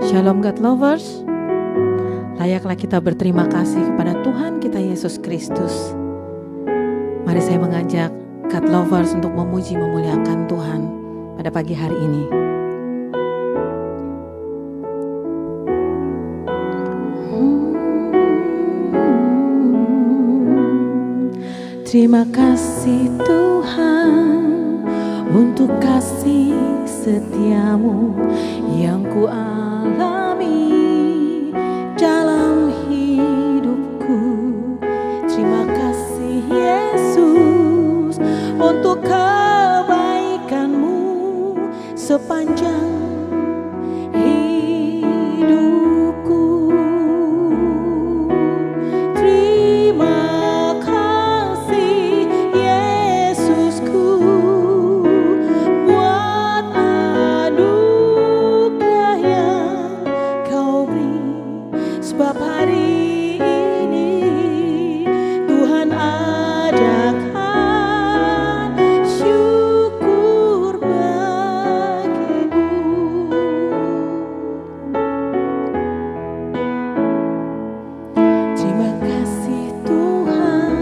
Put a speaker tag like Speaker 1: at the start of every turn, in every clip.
Speaker 1: Shalom God Lovers. Layaklah kita berterima kasih kepada Tuhan kita Yesus Kristus. Mari saya mengajak God Lovers untuk memuji memuliakan Tuhan pada pagi hari ini. Terima kasih Tuhan untuk kasih setiamu yang ku alami dalam hidupku. Terima kasih Yesus untuk kebaikanmu sepanjang hidupku. Terima kasih Yesusku buat anugerah yang kau beri, sebab hari ini Tuhan adakan syukur bagimu. Terima kasih Tuhan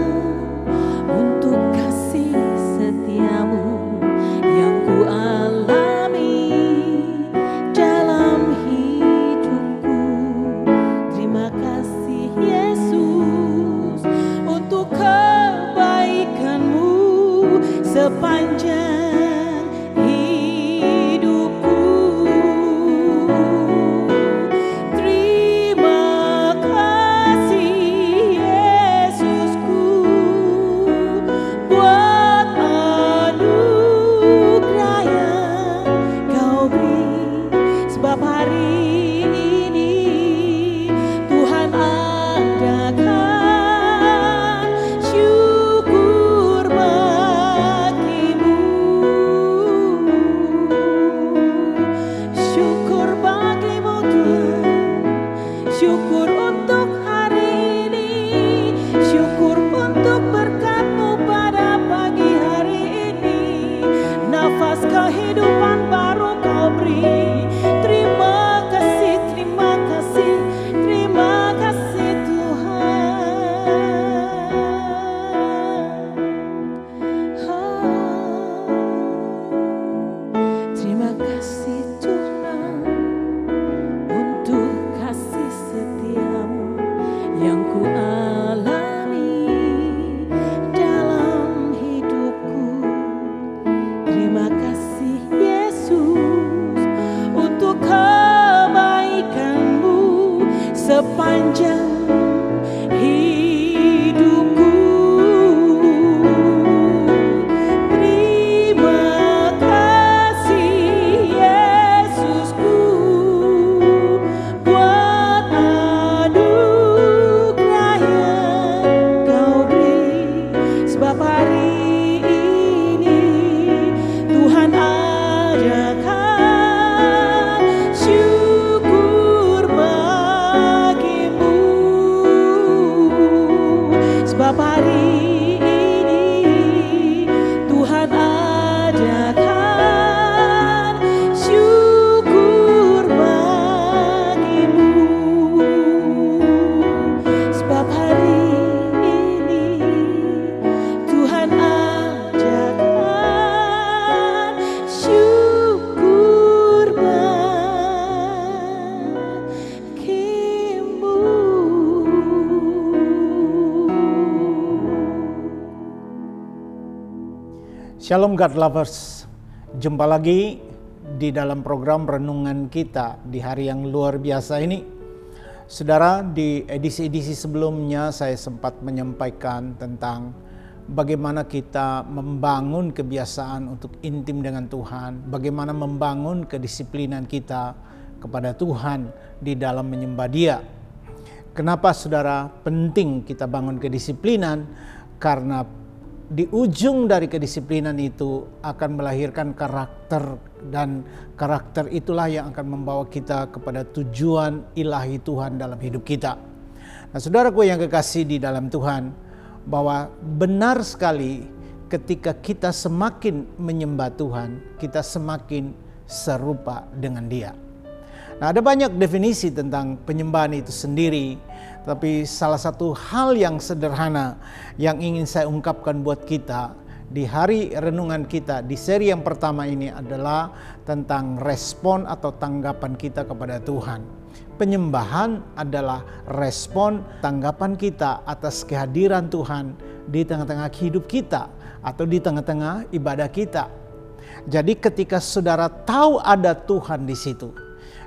Speaker 1: untuk kasih setiamu yang ku alami dalam hidupku. Terima kasih Yesus untuk kebaikanmu sepanjang hidupku. Terima kasih Yesusku buat anugerah yang kau beri, sebab hari ini Tuhan adakan syukur bagimu. Syukur bagimu Tuhan, syukur untuk hari ini, syukur untuk berkat-Mu pada pagi hari ini. Nafas kehidupan baru kau beri. Terima kasih, terima kasih, terima kasih Tuhan. Terima kasih Tuhan untuk kasih setiamu yang ku alami dalam hidupku. Terima kasih Yesus untuk kebaikanmu sepanjang hidupku. Terima kasih Yesusku buat anugerah yang kau beri, sebab hari ini Tuhan adakan syukur bagimu, sebab hari ini Tuhan adakan syukur bagimu, sebab hari ini Tuhan adakan syukur bagimu.
Speaker 2: Shalom God Lovers, jumpa lagi di dalam program renungan kita di hari yang luar biasa ini. Saudara, di edisi-edisi sebelumnya saya sempat menyampaikan tentang bagaimana kita membangun kebiasaan untuk intim dengan Tuhan, bagaimana membangun kedisiplinan kita kepada Tuhan di dalam menyembah Dia. Kenapa saudara penting kita bangun kedisiplinan? Karena di ujung dari kedisiplinan itu akan melahirkan karakter, dan karakter itulah yang akan membawa kita kepada tujuan ilahi Tuhan dalam hidup kita. Nah, saudaraku yang kekasih di dalam Tuhan, bahwa benar sekali ketika kita semakin menyembah Tuhan, kita semakin serupa dengan Dia. Nah, ada banyak definisi tentang penyembahan itu sendiri, tapi salah satu hal yang sederhana yang ingin saya ungkapkan buat kita di hari renungan kita di seri yang pertama ini adalah tentang respon atau tanggapan kita kepada Tuhan. Penyembahan adalah respon tanggapan kita atas kehadiran Tuhan di tengah-tengah hidup kita atau di tengah-tengah ibadah kita. Jadi ketika saudara tahu ada Tuhan di situ,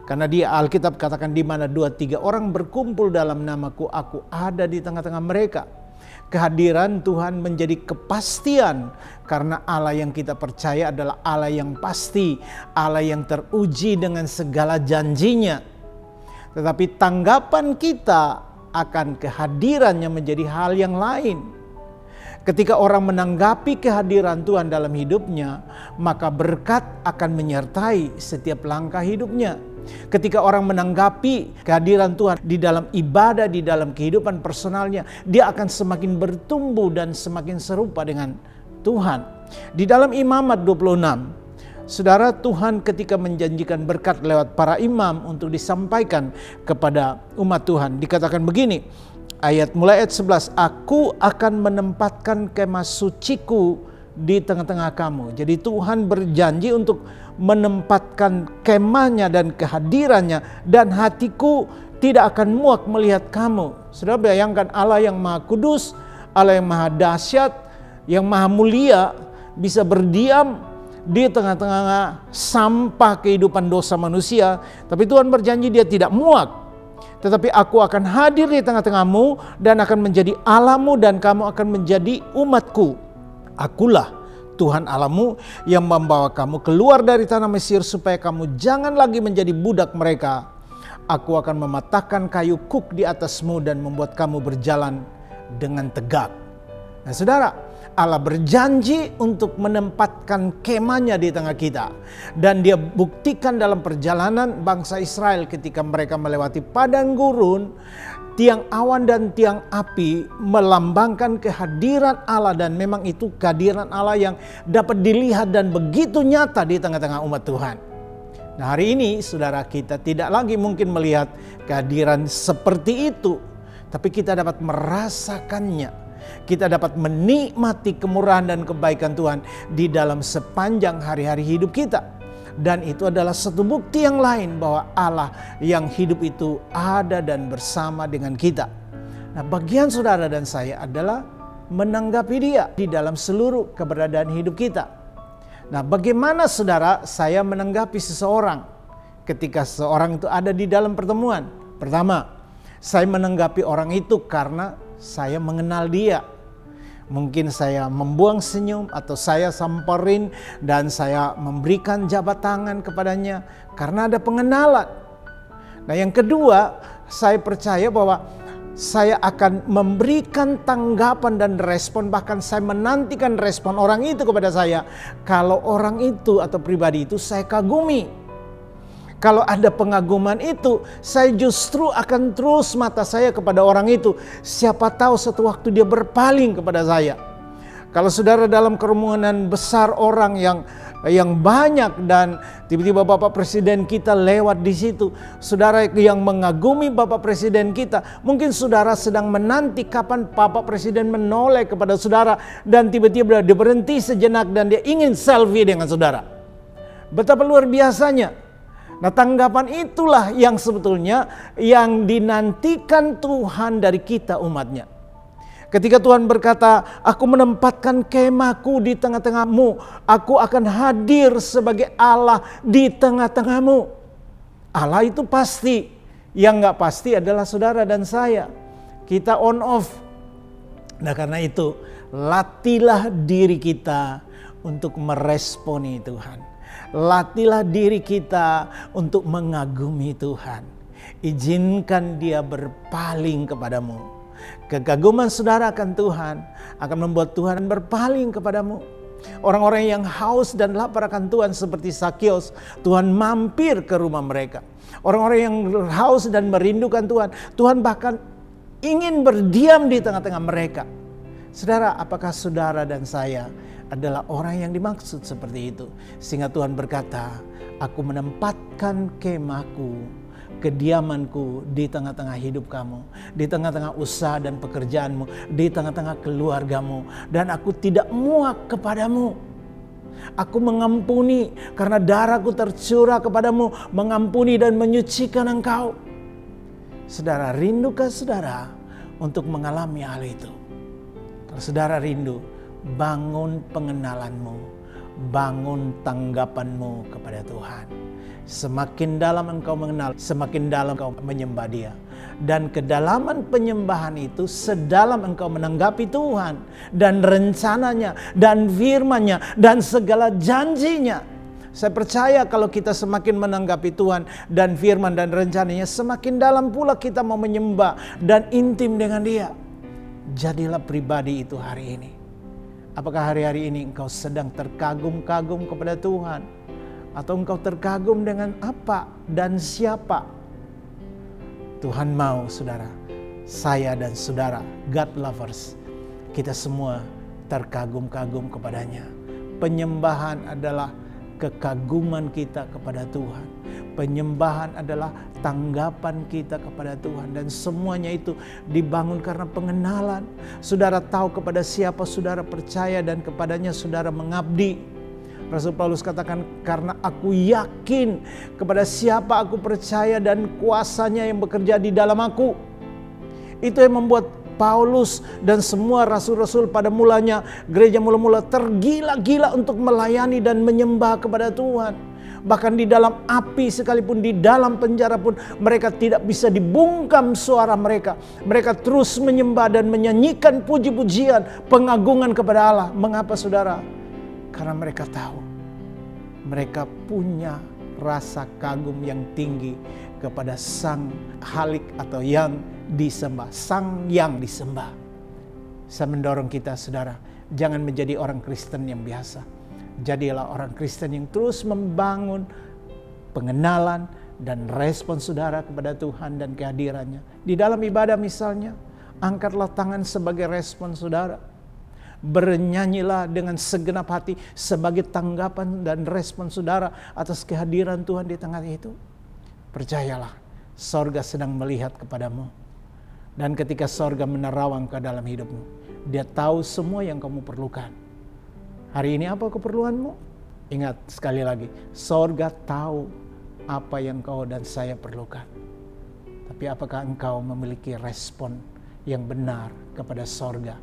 Speaker 2: karena di Alkitab katakan di mana 2-3 orang berkumpul dalam namaku, aku ada di tengah-tengah mereka. Kehadiran Tuhan menjadi kepastian karena Allah yang kita percaya adalah Allah yang pasti, Allah yang teruji dengan segala janjinya. Tetapi tanggapan kita akan kehadirannya menjadi hal yang lain. Ketika orang menanggapi kehadiran Tuhan dalam hidupnya, maka berkat akan menyertai setiap langkah hidupnya. Ketika orang menanggapi kehadiran Tuhan di dalam ibadah, di dalam kehidupan personalnya, dia akan semakin bertumbuh dan semakin serupa dengan Tuhan. Di dalam Imamat 26, saudara, Tuhan ketika menjanjikan berkat lewat para imam untuk disampaikan kepada umat Tuhan, dikatakan begini, mulai ayat 11, aku akan menempatkan kemah suciku di tengah-tengah kamu. Jadi Tuhan berjanji untuk menempatkan kemahnya dan kehadirannya, dan hatiku tidak akan muak melihat kamu. Saudara bayangkan Allah yang maha kudus, Allah yang maha dahsyat, yang maha mulia bisa berdiam di tengah-tengah sampah kehidupan dosa manusia. Tapi Tuhan berjanji dia tidak muak. Tetapi aku akan hadir di tengah-tengahmu dan akan menjadi Allahmu dan kamu akan menjadi umatku. Akulah Tuhan Allahmu yang membawa kamu keluar dari tanah Mesir supaya kamu jangan lagi menjadi budak mereka. Aku akan mematahkan kayu kuk di atasmu dan membuat kamu berjalan dengan tegak. Nah saudara, Allah berjanji untuk menempatkan kemahnya di tengah kita. Dan dia buktikan dalam perjalanan bangsa Israel ketika mereka melewati padang gurun. Tiang awan dan tiang api melambangkan kehadiran Allah, dan memang itu kehadiran Allah yang dapat dilihat dan begitu nyata di tengah-tengah umat Tuhan. Nah hari ini saudara, kita tidak lagi mungkin melihat kehadiran seperti itu, tapi kita dapat merasakannya. Kita dapat menikmati kemurahan dan kebaikan Tuhan di dalam sepanjang hari-hari hidup kita. Dan itu adalah satu bukti yang lain bahwa Allah yang hidup itu ada dan bersama dengan kita. Nah bagian saudara dan saya adalah menanggapi dia di dalam seluruh keberadaan hidup kita. Nah bagaimana saudara saya menanggapi seseorang ketika seseorang itu ada di dalam pertemuan? Pertama, saya menanggapi orang itu karena saya mengenal dia. Mungkin saya membuang senyum atau saya samperin dan saya memberikan jabat tangan kepadanya karena ada pengenalan. Nah yang kedua, saya percaya bahwa saya akan memberikan tanggapan dan respon, bahkan saya menantikan respon orang itu kepada saya kalau orang itu atau pribadi itu saya kagumi. Kalau ada pengaguman itu, saya justru akan terus mata saya kepada orang itu. Siapa tahu suatu waktu dia berpaling kepada saya. Kalau saudara dalam kerumunan besar orang yang banyak dan tiba-tiba Bapak Presiden kita lewat di situ, saudara yang mengagumi Bapak Presiden kita, mungkin saudara sedang menanti kapan Bapak Presiden menoleh kepada saudara dan tiba-tiba dia berhenti sejenak dan dia ingin selfie dengan saudara. Betapa luar biasanya. Nah tanggapan itulah yang sebetulnya yang dinantikan Tuhan dari kita umatnya. Ketika Tuhan berkata, aku menempatkan kemahku di tengah-tengahmu, aku akan hadir sebagai Allah di tengah-tengahmu. Allah itu pasti, yang gak pasti adalah saudara dan saya. Kita on off. Nah karena itu, latihlah diri kita untuk meresponi Tuhan. Latihlah diri kita untuk mengagumi Tuhan. Izinkan dia berpaling kepadamu. Kekaguman saudara akan Tuhan akan membuat Tuhan berpaling kepadamu. Orang-orang yang haus dan lapar akan Tuhan seperti Sakeus, Tuhan mampir ke rumah mereka. Orang-orang yang haus dan merindukan Tuhan, Tuhan bahkan ingin berdiam di tengah-tengah mereka. Saudara, apakah saudara dan saya adalah orang yang dimaksud seperti itu? Sehingga Tuhan berkata, aku menempatkan kemahku kediamanku di tengah-tengah hidup kamu, di tengah-tengah usaha dan pekerjaanmu, di tengah-tengah keluargamu. Dan aku tidak muak kepadamu. Aku mengampuni karena darahku tercurah kepadamu, mengampuni dan menyucikan engkau. Saudara, rindukah saudara untuk mengalami hal itu? Kalau saudara rindu, bangun pengenalanmu, bangun tanggapanmu kepada Tuhan. Semakin dalam engkau mengenal, semakin dalam engkau menyembah Dia. Dan kedalaman penyembahan itu sedalam engkau menanggapi Tuhan dan rencananya dan firman-Nya dan segala janjinya. Saya percaya kalau kita semakin menanggapi Tuhan dan firman dan rencananya, semakin dalam pula kita mau menyembah dan intim dengan Dia. Jadilah pribadi itu hari ini. Apakah hari-hari ini engkau sedang terkagum-kagum kepada Tuhan? Atau engkau terkagum dengan apa dan siapa? Tuhan mau saudara, saya dan saudara, God lovers, kita semua terkagum-kagum kepadanya. Penyembahan adalah kekaguman kita kepada Tuhan. Penyembahan adalah tanggapan kita kepada Tuhan. Dan semuanya itu dibangun karena pengenalan. Saudara tahu kepada siapa saudara percaya dan kepadanya saudara mengabdi. Rasul Paulus katakan, karena aku yakin kepada siapa aku percaya dan kuasanya yang bekerja di dalam aku. Itu yang membuat Paulus dan semua rasul-rasul pada mulanya, gereja mula-mula tergila-gila untuk melayani dan menyembah kepada Tuhan. Bahkan di dalam api sekalipun, di dalam penjara pun, mereka tidak bisa dibungkam suara mereka. Mereka terus menyembah dan menyanyikan puji-pujian, pengagungan kepada Allah. Mengapa saudara? Karena mereka tahu, mereka punya rasa kagum yang tinggi kepada Sang Halik atau yang disembah, Sang yang disembah. Saya mendorong kita saudara, jangan menjadi orang Kristen yang biasa. Jadilah orang Kristen yang terus membangun pengenalan dan respon saudara kepada Tuhan dan kehadirannya. Di dalam ibadah misalnya, angkatlah tangan sebagai respon saudara. Bernyanyilah dengan segenap hati sebagai tanggapan dan respon saudara atas kehadiran Tuhan di tengah itu. Percayalah, sorga sedang melihat kepadamu. Dan ketika sorga menerawang ke dalam hidupmu, Dia tahu semua yang kamu perlukan. Hari ini apa keperluanmu? Ingat sekali lagi, sorga tahu apa yang kau dan saya perlukan. Tapi apakah engkau memiliki respon yang benar kepada sorga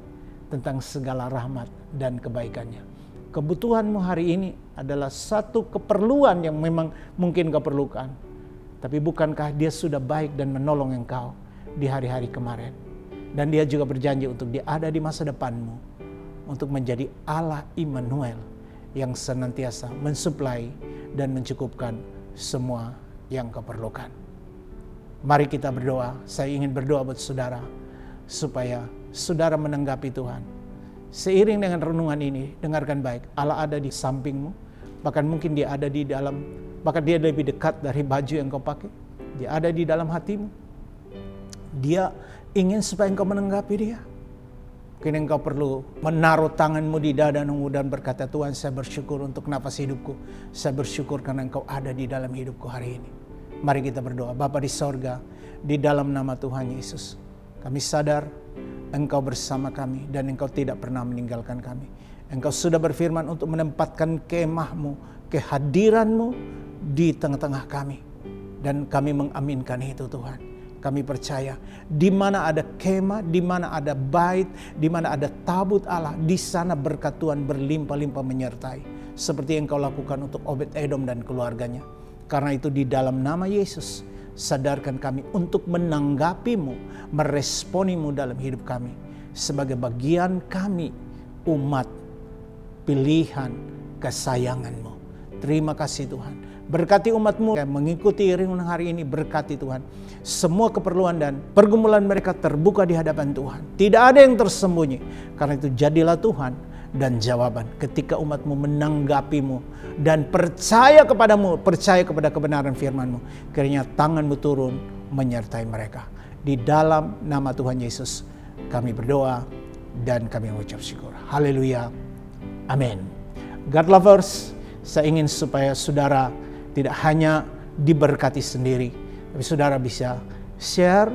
Speaker 2: tentang segala rahmat dan kebaikannya? Kebutuhanmu hari ini adalah satu keperluan yang memang mungkin kau perlukan. Tapi bukankah Dia sudah baik dan menolong engkau di hari-hari kemarin? Dan Dia juga berjanji untuk Dia ada di masa depanmu, untuk menjadi Allah Immanuel yang senantiasa mensuplai dan mencukupkan semua yang kau perlukan. Mari kita berdoa. Saya ingin berdoa buat saudara supaya saudara menanggapi Tuhan. Seiring dengan renungan ini, dengarkan baik. Allah ada di sampingmu, bahkan mungkin Dia ada di dalam, bahkan Dia lebih dekat dari baju yang kau pakai. Dia ada di dalam hatimu. Dia ingin supaya engkau menanggapi Dia. Mungkin engkau perlu menaruh tanganmu di dadamu dan berkata, Tuhan, saya bersyukur untuk napas hidupku. Saya bersyukur karena Engkau ada di dalam hidupku hari ini. Mari kita berdoa. Bapa di sorga, di dalam nama Tuhan Yesus, kami sadar Engkau bersama kami dan Engkau tidak pernah meninggalkan kami. Engkau sudah berfirman untuk menempatkan kemah-Mu, kehadiran-Mu di tengah-tengah kami. Dan kami mengaminkan itu Tuhan. Kami percaya di mana ada kemah, di mana ada bait, di mana ada tabut Allah, di sana berkat Tuhan berlimpah-limpah menyertai. Seperti yang Kau lakukan untuk Obed-Edom dan keluarganya. Karena itu di dalam nama Yesus, sadarkan kami untuk menanggapi-Mu, meresponi-Mu dalam hidup kami. Sebagai bagian kami, umat, pilihan, kesayangan-Mu. Terima kasih Tuhan. Berkati umat-Mu yang mengikuti renungan hari ini, berkati Tuhan. Semua keperluan dan pergumulan mereka terbuka di hadapan Tuhan. Tidak ada yang tersembunyi. Karena itu jadilah Tuhan dan jawaban ketika umat-Mu menanggapi-Mu dan percaya kepadamu, percaya kepada kebenaran firman-Mu. Kiranya tangan-Mu turun menyertai mereka. Di dalam nama Tuhan Yesus kami berdoa dan kami mengucap syukur. Haleluya. Amin. God lovers, saya ingin supaya saudara tidak hanya diberkati sendiri, Tapi saudara bisa share,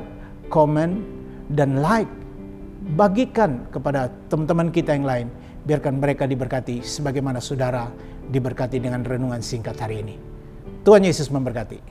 Speaker 2: komen, dan like. Bagikan kepada teman-teman kita yang lain. Biarkan mereka diberkati sebagaimana saudara diberkati dengan renungan singkat hari ini. Tuhan Yesus memberkati.